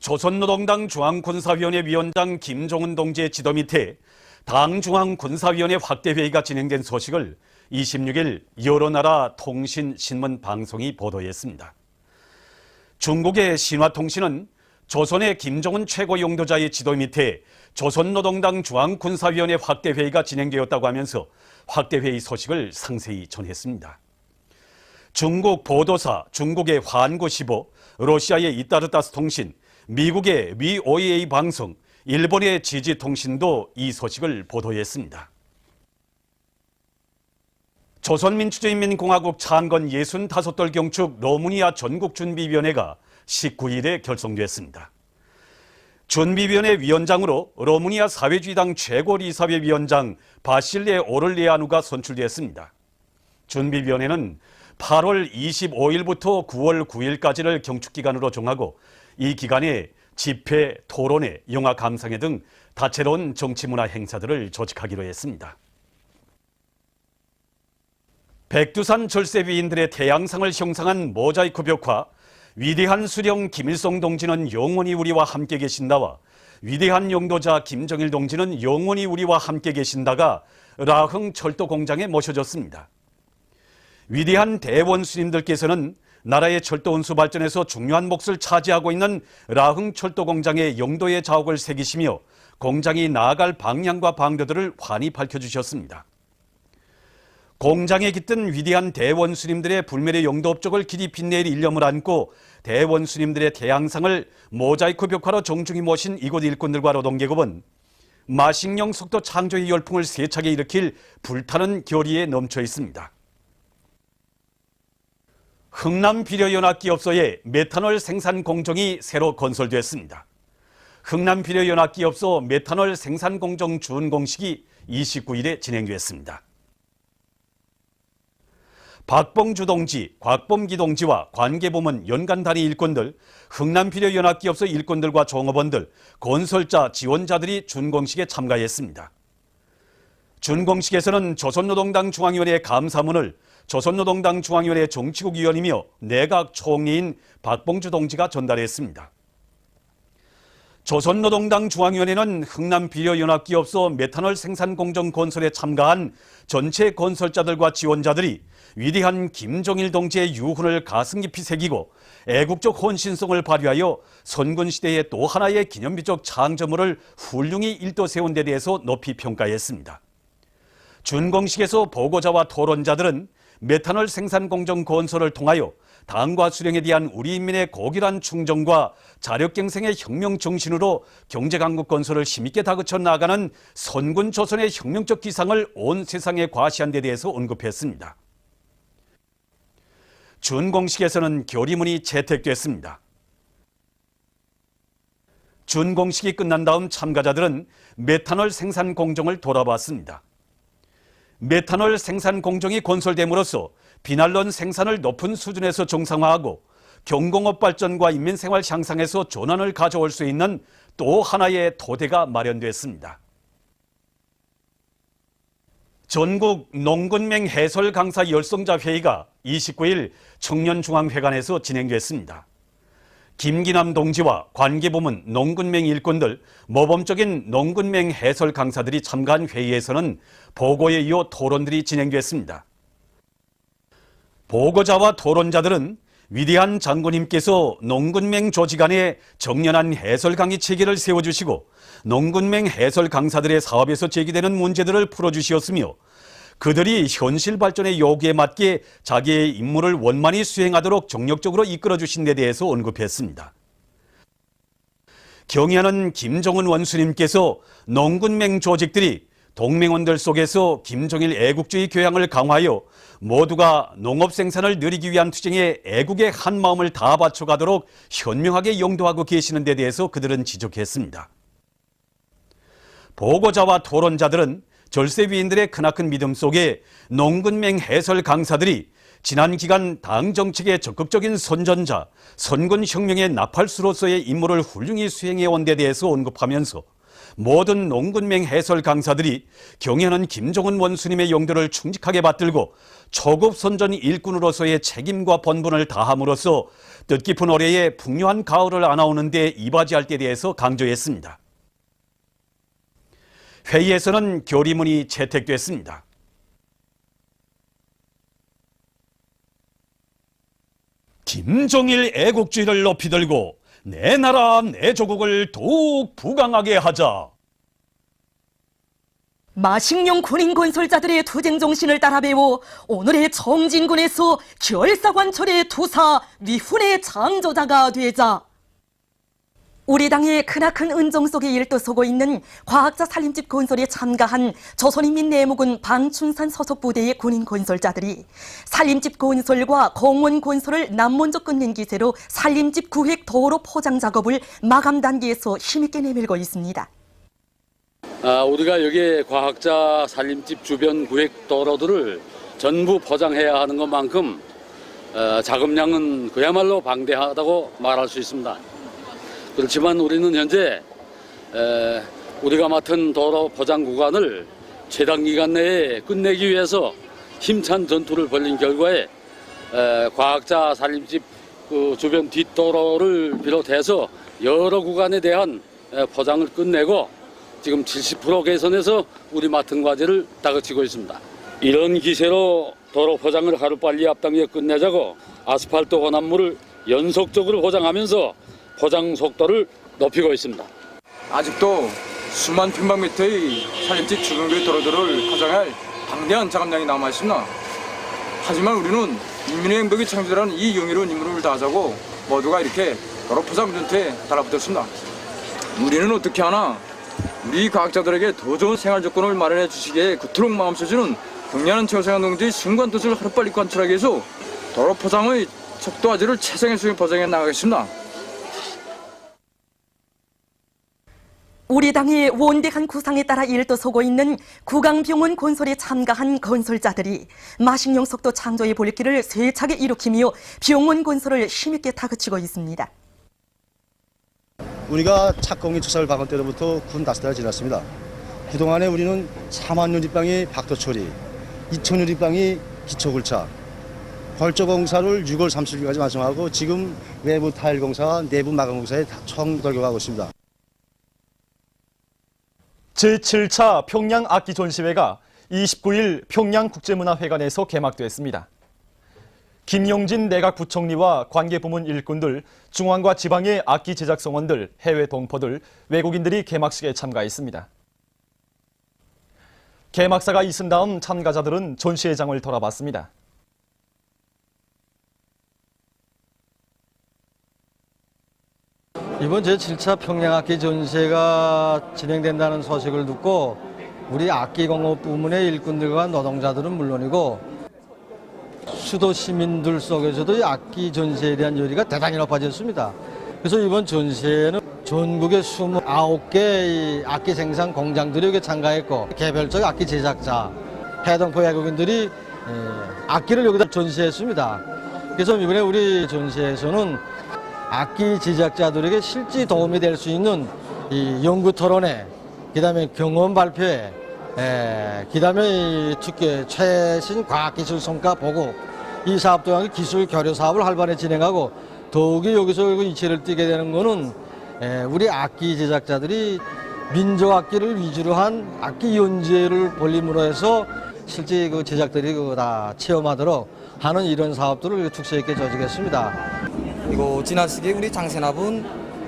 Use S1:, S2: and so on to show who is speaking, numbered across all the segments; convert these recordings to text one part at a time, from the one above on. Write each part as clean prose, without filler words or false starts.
S1: 조선노동당 중앙군사위원회 위원장 김종은 동지의 지도 밑에 당 중앙군사위원회 확대회의가 진행된 소식을 26일 여러 나라 통신, 신문, 방송이 보도했습니다. 중국의 신화통신은 조선의 김종은 최고 용도자의 지도 밑에 조선노동당 중앙군사위원회 확대회의가 진행되었다고 하면서 확대회의 소식을 상세히 전했습니다. 중국 보도사, 중국의 환구시보, 러시아의 이따르타스 통신, 미국의 VOAA 방송, 일본의 지지통신도 이 소식을 보도했습니다. 조선민주주의인민공화국 창건 65돌 경축 로무니아 전국준비위원회가 19일에 결성됐습니다. 준비위원회 위원장으로 로무니아 사회주의당 최고이사회 위원장 바실레 오를레아누가 선출됐습니다. 준비위원회는 8월 25일부터 9월 9일까지를 경축기간으로 정하고 이 기간에 집회, 토론회, 영화 감상회 등 다채로운 정치문화 행사들을 조직하기로 했습니다. 백두산 절세 위인들의 태양상을 형상한 모자이크 벽화 위대한 수령 김일성 동지는 영원히 우리와 함께 계신다와 위대한 용도자 김정일 동지는 영원히 우리와 함께 계신다가 라흥 철도 공장에 모셔졌습니다. 위대한 대원 스님들께서는 나라의 철도 운수 발전에서 중요한 몫을 차지하고 있는 라흥 철도 공장의 용도의 자옥을 새기시며 공장이 나아갈 방향과 방도들을 환히 밝혀주셨습니다. 공장에 깃든 위대한 대원 스님들의 불멸의 용도 업적을 길이 빛낼 일념을 안고 대원 스님들의 태양상을 모자이크 벽화로 정중히 모신 이곳 일꾼들과 노동계급은 마식령 속도 창조의 열풍을 세차게 일으킬 불타는 결의에 넘쳐 있습니다. 흥남비료연합기업소의 메탄올 생산 공정이 새로 건설됐습니다. 흥남비료연합기업소 메탄올 생산 공정 준공식이 29일에 진행됐습니다. 박봉주 동지, 곽범기 동지와 관계부문 연간 단위 일꾼들, 흥남비료연합기업소 일꾼들과 종업원들, 건설자, 지원자들이 준공식에 참가했습니다. 준공식에서는 조선노동당 중앙위원회 감사문을 조선노동당 중앙위원회 정치국 위원이며 내각 총리인 박봉주 동지가 전달했습니다. 조선노동당 중앙위원회는 흥남비료연합기업소 메탄올 생산 공정 건설에 참가한 전체 건설자들과 지원자들이 위대한 김정일 동지의 유훈을 가슴 깊이 새기고 애국적 헌신성을 발휘하여 선군시대의 또 하나의 기념비적 창조물을 훌륭히 일도 세운 데 대해서 높이 평가했습니다. 준공식에서 보고자와 토론자들은 메탄올 생산 공정 건설을 통하여 당과 수령에 대한 우리 인민의 고결한 충정과 자력갱생의 혁명 정신으로 경제강국 건설을 힘있게 다그쳐 나가는 선군 조선의 혁명적 기상을 온 세상에 과시한 데 대해서 언급했습니다. 준공식에서는 결의문이 채택됐습니다. 준공식이 끝난 다음 참가자들은 메탄올 생산 공정을 돌아봤습니다. 메탄올 생산 공정이 건설됨으로써 비난론 생산을 높은 수준에서 정상화하고 경공업 발전과 인민생활 향상에서 전환을 가져올 수 있는 또 하나의 토대가 마련됐습니다. 전국 농군맹 해설 강사 열성자 회의가 29일 청년중앙회관에서 진행됐습니다. 김기남 동지와 관계부문 농군맹 일꾼들, 모범적인 농군맹 해설 강사들이 참가한 회의에서는 보고에 이어 토론들이 진행됐습니다. 보고자와 토론자들은 위대한 장군님께서 농군맹 조직 안에 정연한 해설 강의 체계를 세워주시고 농군맹 해설 강사들의 사업에서 제기되는 문제들을 풀어주시었으며 그들이 현실 발전의 요구에 맞게 자기의 임무를 원만히 수행하도록 정력적으로 이끌어주신 데 대해서 언급했습니다. 경의하는 김종은 원수님께서 농군맹 조직들이 동맹원들 속에서 김정일 애국주의 교양을 강화하여 모두가 농업 생산을 누리기 위한 투쟁에 애국의 한 마음을 다 바쳐가도록 현명하게 용도하고 계시는 데 대해서 그들은 지적했습니다. 보고자와 토론자들은 절세위인들의 크나큰 믿음 속에 농군맹 해설 강사들이 지난 기간 당 정책의 적극적인 선전자, 선군혁명의 나팔수로서의 임무를 훌륭히 수행해온 데 대해서 언급하면서 모든 농군맹 해설 강사들이 경연한 김종은 원수님의 용도를 충직하게 받들고 초급 선전 일꾼으로서의 책임과 본분을 다함으로써 뜻깊은 올해의 풍요한 가을을 안아오는 데 이바지할 때 대해서 강조했습니다. 회의에서는 결의문이 채택됐습니다. 김종일 애국주의를 높이 들고 내 나라 내 조국을 더욱 부강하게 하자.
S2: 마식령 군인 건설자들의 투쟁 정신을 따라 배워 오늘의 정진군에서 결사관철의 투사 위훈의 창조자가 되자. 우리 당의 크나큰 은정 속에 일떠서고 있는 과학자 살림집 건설에 참가한 조선인민내무군 방춘산 소속 부대의 군인 건설자들이 살림집 건설과 공원 건설을 남먼저 끝낸 기세로 살림집 구획 도로 포장 작업을 마감 단계에서 힘있게 내밀고 있습니다.
S3: 우리가 여기 과학자 살림집 주변 구획 도로들을 전부 포장해야 하는 것만큼 작업량은 그야말로 방대하다고 말할 수 있습니다. 그렇지만 우리는 현재 우리가 맡은 도로 포장 구간을 최단 기간 내에 끝내기 위해서 힘찬 전투를 벌인 결과에 과학자 살림집 그 주변 뒷도로를 비롯해서 여러 구간에 대한 포장을 끝내고 지금 70% 개선해서 우리 맡은 과제를 다그치고 있습니다. 이런 기세로 도로 포장을 하루빨리 앞당겨 끝내자고 아스팔트 혼합물을 연속적으로 포장하면서 포장 속도를 높이고 있습니다.
S4: 아직도 수만 평방미터의 살림집 주변의 도로들을 포장할 방대한 작업량이 남아 있습니다. 하지만 우리는 인민의 행복이 창조라는 이 영예로운 임무를 다하자고 모두가 이렇게 도로 포장 전투에 달라붙었습니다. 우리는 어떻게 하나 우리 과학자들에게 더 좋은 생활 조건을 마련해 주시기에 그토록 마음써주는 경량한 최고생활 동지의 순간 뜻을 하루빨리 관철하기 위해서 도로 포장의 척도 화질을 최상의 수준에 보장해 나가겠습니다.
S2: 우리 당의 원대한 구상에 따라 일떠서고 있는 구강병원 건설에 참가한 건설자들이 마식령 속도 창조의 볼길을 세차게 일으키며 병원 건설을 힘있게 다그치고 있습니다.
S5: 우리가 착공기 축사를 박은 때로부터 군 5달 지났습니다. 그동안에 우리는 4만 유리방이 박도 처리, 2천 유리방이 기초 굴착, 벌조 공사를 6월 30일까지 완성하고 지금 외부 타일 공사와 내부 마감 공사에 총 돌격하고 있습니다.
S6: 제7차 평양 악기 전시회가 29일 평양국제문화회관에서 개막됐습니다. 김용진 내각부총리와 관계부문 일꾼들, 중앙과 지방의 악기 제작 성원들, 해외 동포들, 외국인들이 개막식에 참가했습니다. 개막사가 있은 다음 참가자들은 전시회장을 돌아봤습니다.
S7: 이번 제7차 평양악기 전시회가 진행된다는 소식을 듣고 우리 악기공업 부문의 일꾼들과 노동자들은 물론이고 수도 시민들 속에서도 이 악기 전시회에 대한 열의가 대단히 높아졌습니다. 그래서 이번 전시회는 전국의 29개 악기 생산 공장들이 여기 참가했고 개별적 악기 제작자, 해동포 외국인들이 악기를 여기다 전시했습니다. 그래서 이번에 우리 전시회에서는 악기 제작자들에게 실제 도움이 될 수 있는 이 연구 토론회, 그다음에 경험 발표회, 그다음에 특히 최신 과학기술 성과 보고 이 사업도 향해 기술 교류 사업을 활발히 진행하고 더욱이 여기서 이치를 띠게 되는 거는 우리 악기 제작자들이 민족 악기를 위주로 한 악기 연주회를 벌림으로 해서 실제 그 제작들이 다 체험하도록 하는 이런 사업들을 특색 있게 조직했습니다.
S8: 이거 지난 시기에 우리 장세납은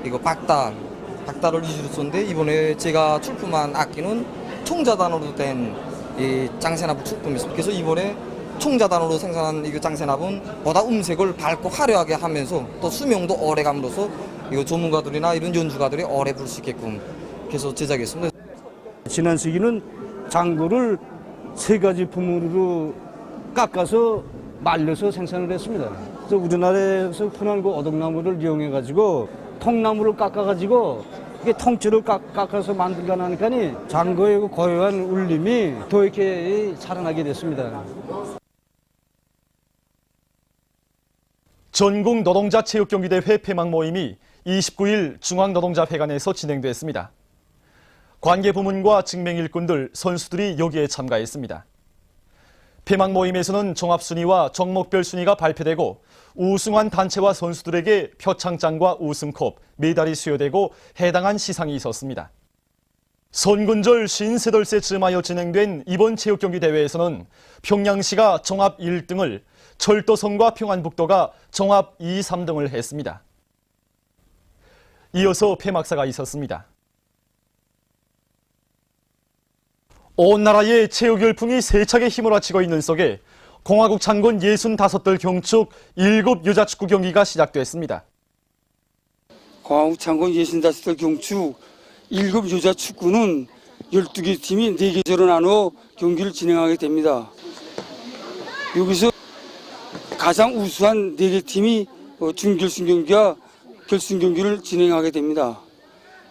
S8: 이거 박다를 위주로 썼는데 이번에 제가 출품한 악기는 총자단으로 된 이 장세납 출품이었습니다. 그래서 이번에 총자단으로 생산한 이 장세납은 보다 음색을 밝고 화려하게 하면서 또 수명도 오래 감으로써 이거 전문가들이나 이런 연주가들이 오래 부를 수 있게끔 그래서 제작했습니다.
S9: 지난 시기는 장구를 3가지 품으로 깎아서 말려서 생산을 했습니다. 그래서 우리나라에서 흔한 그 오덕나무를 이용해 가지고 통나무를 깎아 가지고 이게 통째로 깎아서 만들다 나니까니 장거의 그 고요한 울림이 더 이렇게 살아나게 됐습니다.
S6: 전국 노동자 체육경기대회 폐막 모임이 29일 중앙노동자회관에서 진행됐습니다. 관계부문과 증맹일꾼들, 선수들이 여기에 참가했습니다. 폐막 모임에서는 종합순위와 종목별 순위가 발표되고 우승한 단체와 선수들에게 표창장과 우승컵, 메달이 수여되고 해당한 시상이 있었습니다. 선군절 53돌세 즈음하여 진행된 이번 체육경기 대회에서는 평양시가 종합 1등을, 철도성과 평안북도가 종합 2, 3등을 했습니다. 이어서 폐막사가 있었습니다. 온 나라의 체육 열풍이 세차게 휘몰아치고 있는 속에 공화국 창군 65돌 경축 7 여자축구 경기가 시작됐습니다.
S10: 공화국 창군 65돌 경축 7 여자축구는 12개 팀이 4계절로 나누어 경기를 진행하게 됩니다. 여기서 가장 우수한 4개 팀이 준결승 경기와 결승 경기를 진행하게 됩니다.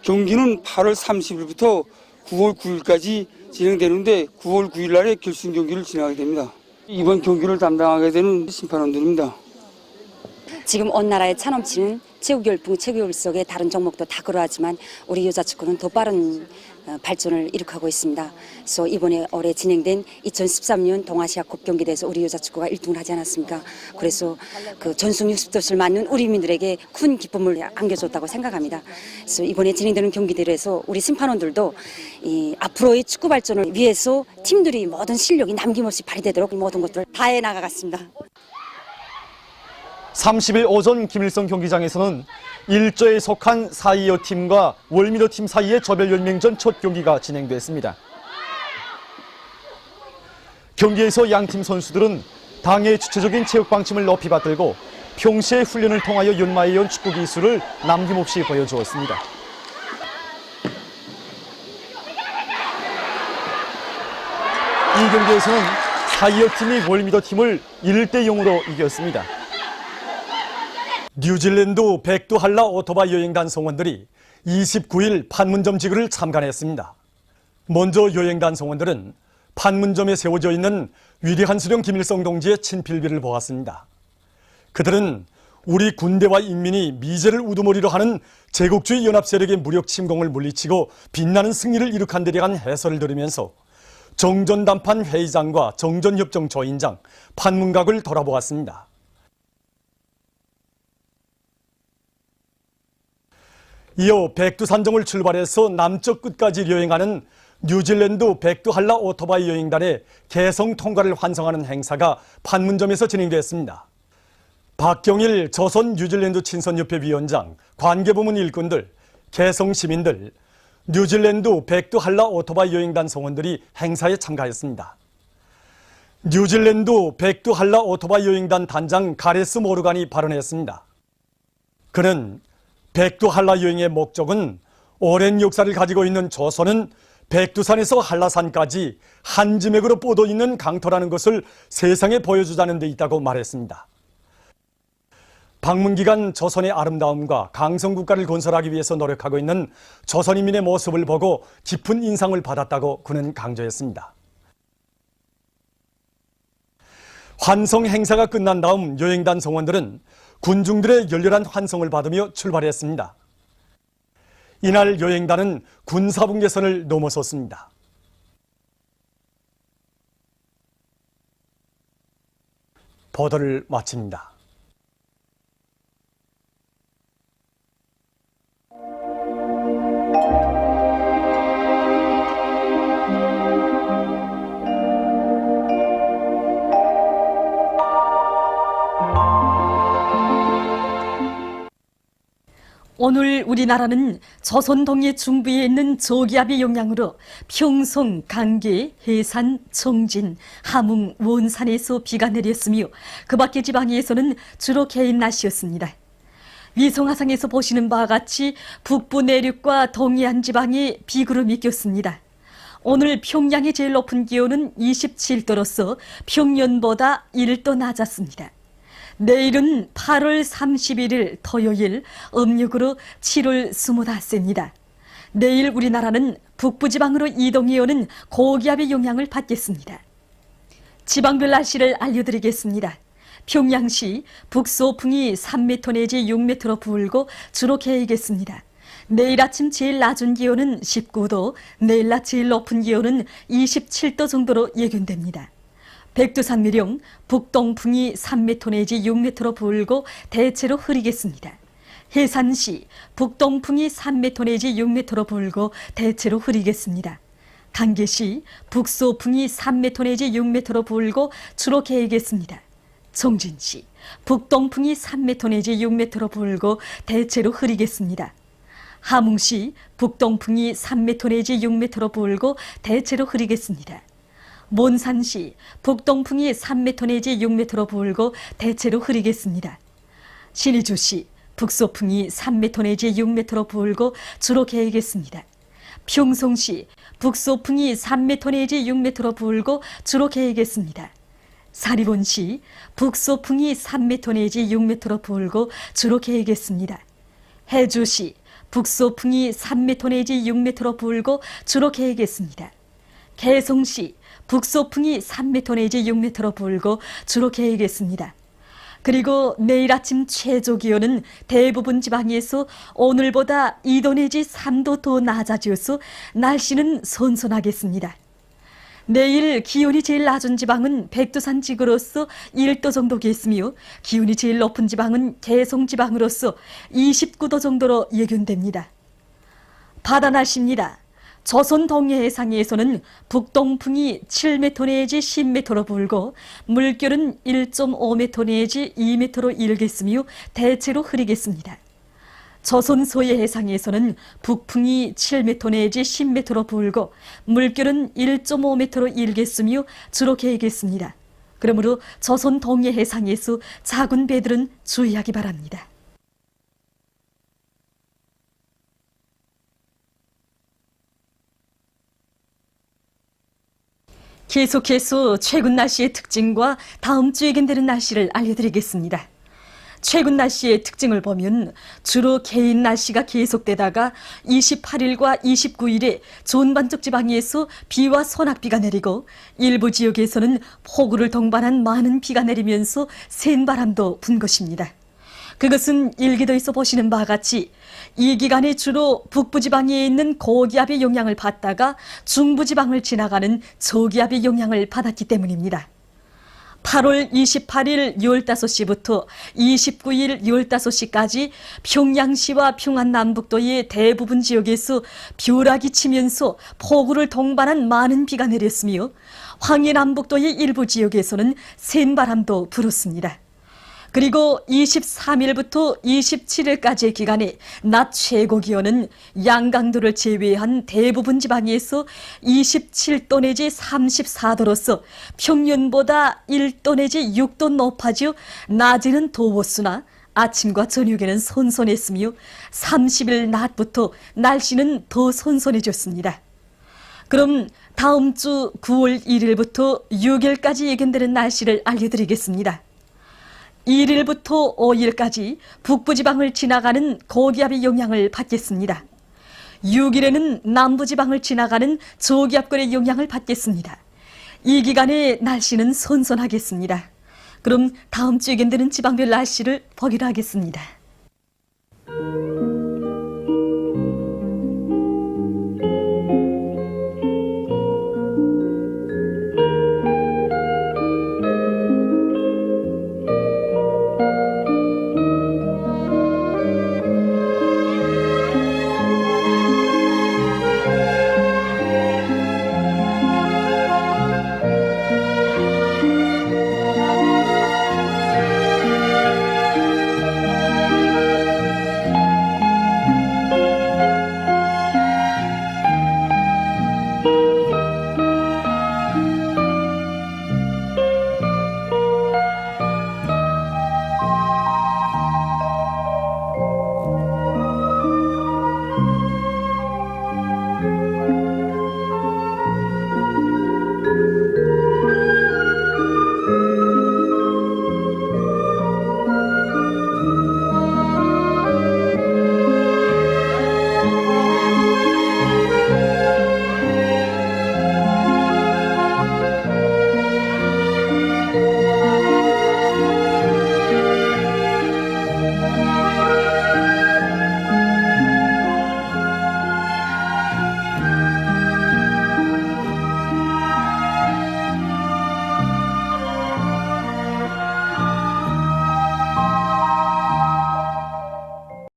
S10: 경기는 8월 30일부터 9월 9일까지 진행되는데 9월 9일 날에 결승 경기를 진행하게 됩니다. 이번 경기를 담당하게 되는 심판원들입니다.
S11: 지금 온 나라에 차넘치는 체육 열풍, 체육 열 속에 다른 종목도 다 그러하지만 우리 여자축구는 더 빠른 발전을 이룩하고 있습니다. 그래서 이번에 올해 진행된 2013년 동아시아컵 경기대에서 우리 여자축구가 1등을 하지 않았습니까? 그래서 그 전승 60돛을 맞는 우리 민들에게 큰 기쁨을 안겨줬다고 생각합니다. 그래서 이번에 진행되는 경기들에서 우리 심판원들도 이 앞으로의 축구 발전을 위해서 팀들이 모든 실력이 남김없이 발휘되도록 모든 것들을 다해 나가겠습니다.
S6: 30일 오전 김일성 경기장에서는 1조에 속한 4.25 팀과 월미도 팀 사이의 조별 연맹전 첫 경기가 진행됐습니다. 경기에서 양팀 선수들은 당의 주체적인 체육 방침을 높이 받들고 평시에 훈련을 통하여 연마해온 축구 기술을 남김없이 보여주었습니다. 이 경기에서는 4.25 팀이 월미도 팀을 1대0으로 이겼습니다. 뉴질랜드 백두한라 오토바이 여행단 성원들이 29일 판문점 지구를 참관했습니다. 먼저 여행단 성원들은 판문점에 세워져 있는 위대한 수령 김일성 동지의 친필비를 보았습니다. 그들은 우리 군대와 인민이 미제를 우두머리로 하는 제국주의 연합 세력의 무력 침공을 물리치고 빛나는 승리를 이룩한 데 대한 해설을 들으면서 정전담판 회의장과 정전협정 조인장, 판문각을 돌아보았습니다. 이어 백두산정을 출발해서 남쪽 끝까지 여행하는 뉴질랜드 백두한라 오토바이 여행단의 개성 통과를 환송하는 행사가 판문점에서 진행됐습니다. 박경일 조선 뉴질랜드 친선협회 위원장, 관계부문 일꾼들, 개성 시민들, 뉴질랜드 백두한라 오토바이 여행단 성원들이 행사에 참가했습니다. 뉴질랜드 백두한라 오토바이 여행단 단장 가레스 모르간이 발언했습니다. 그는 백두한라 여행의 목적은 오랜 역사를 가지고 있는 조선은 백두산에서 한라산까지 한 지맥으로 뻗어 있는 강토라는 것을 세상에 보여주자는 데 있다고 말했습니다. 방문 기간 조선의 아름다움과 강성국가를 건설하기 위해서 노력하고 있는 조선인민의 모습을 보고 깊은 인상을 받았다고 그는 강조했습니다. 환송 행사가 끝난 다음 여행단 성원들은 군중들의 열렬한 환송을 받으며 출발했습니다. 이날 여행단은 군사분계선을 넘어섰습니다. 보도를 마칩니다.
S2: 오늘 우리나라는 조선 동해 중부에 있는 저기압의 영향으로 평성, 강계, 해산, 청진, 함흥, 원산에서 비가 내렸으며 그 밖의 지방에서는 주로 개인 날씨였습니다. 위성화상에서 보시는 바와 같이 북부 내륙과 동해안 지방에 비구름이 꼈습니다. 오늘 평양의 제일 높은 기온은 27도로서 평년보다 1도 낮았습니다. 내일은 8월 31일 토요일 음력으로 7월 25세입니다. 내일 우리나라는 북부지방으로 이동해오는 고기압의 영향을 받겠습니다. 지방별 날씨를 알려드리겠습니다. 평양시 북소풍이 3m 내지 6m로 불고 주로 개이겠습니다. 내일 아침 제일 낮은 기온은 19도, 내일 낮 제일 높은 기온은 27도 정도로 예견됩니다. 백두산 미령 북동풍이 3m 내지 6m로 불고 대체로 흐리겠습니다. 해산시 북동풍이 3m 내지 6m로 불고 대체로 흐리겠습니다. 강계시 북소풍이 3m 내지 6m로 불고 주로 개이겠습니다. 정진시 북동풍이 3m 내지 6m로 불고 대체로 흐리겠습니다. 함흥시 북동풍이 3m 내지 6m로 불고 대체로 흐리겠습니다. 몬산시 북동풍이 3m 내지 6m로 불고 대체로 흐리겠습니다. 신의주시 북소풍이 3m 내지 6m로 불고 주로 개이겠습니다. 평송시 북소풍이 3m 내지 6m로 불고 주로 개이겠습니다. 사리본시 북소풍이 3m 내지 6m로 불고 주로 개이겠습니다. 해주시 북소풍이 3m 내지 6m로 불고 주로 개이겠습니다. 개성시 북소풍이 3m 내지 6m로 불고 주로 개이겠습니다. 그리고 내일 아침 최저 기온은 대부분 지방에서 오늘보다 2도 내지 3도 더 낮아지어서 날씨는 선선하겠습니다. 내일 기온이 제일 낮은 지방은 백두산 지구로서 1도 정도겠으며 기온이 제일 높은 지방은 개성 지방으로서 29도 정도로 예견됩니다. 바다 날씨입니다. 조선 동해 해상에서는 북동풍이 7m 내지 10m로 불고 물결은 1.5m 내지 2m로 일겠으며 대체로 흐리겠습니다. 조선 서해 해상에서는 북풍이 7m 내지 10m로 불고 물결은 1.5m로 일겠으며 주로 개이겠습니다. 그러므로 조선 동해 해상에서 작은 배들은 주의하기 바랍니다. 계속해서 최근 날씨의 특징과 다음 주에 예견되는 날씨를 알려드리겠습니다. 최근 날씨의 특징을 보면 주로 개인 날씨가 계속되다가 28일과 29일에 전반적 지방에서 비와 소낙비가 내리고 일부 지역에서는 폭우를 동반한 많은 비가 내리면서 센 바람도 분 것입니다. 그것은 일기도에서 보시는 바와 같이 이 기간에 주로 북부지방에 있는 고기압의 영향을 받다가 중부지방을 지나가는 저기압의 영향을 받았기 때문입니다. 8월 28일 15시부터 29일 15시까지 평양시와 평안남북도의 대부분 지역에서 벼락이 치면서 폭우를 동반한 많은 비가 내렸으며 황해남북도의 일부 지역에서는 센 바람도 불었습니다. 그리고 23일부터 27일까지의 기간에 낮 최고 기온은 양강도를 제외한 대부분 지방에서 27도 내지 34도로서 평년보다 1도 내지 6도 높아져 낮에는 더웠으나 아침과 저녁에는 선선했으며 30일 낮부터 날씨는 더 선선해졌습니다. 그럼 다음 주 9월 1일부터 6일까지 예견되는 날씨를 알려드리겠습니다. 1일부터 5일까지 북부지방을 지나가는 고기압의 영향을 받겠습니다. 6일에는 남부지방을 지나가는 저기압권의 영향을 받겠습니다. 이 기간에 날씨는 선선하겠습니다. 그럼 다음 주에 예견되는 지방별 날씨를 보기로 하겠습니다.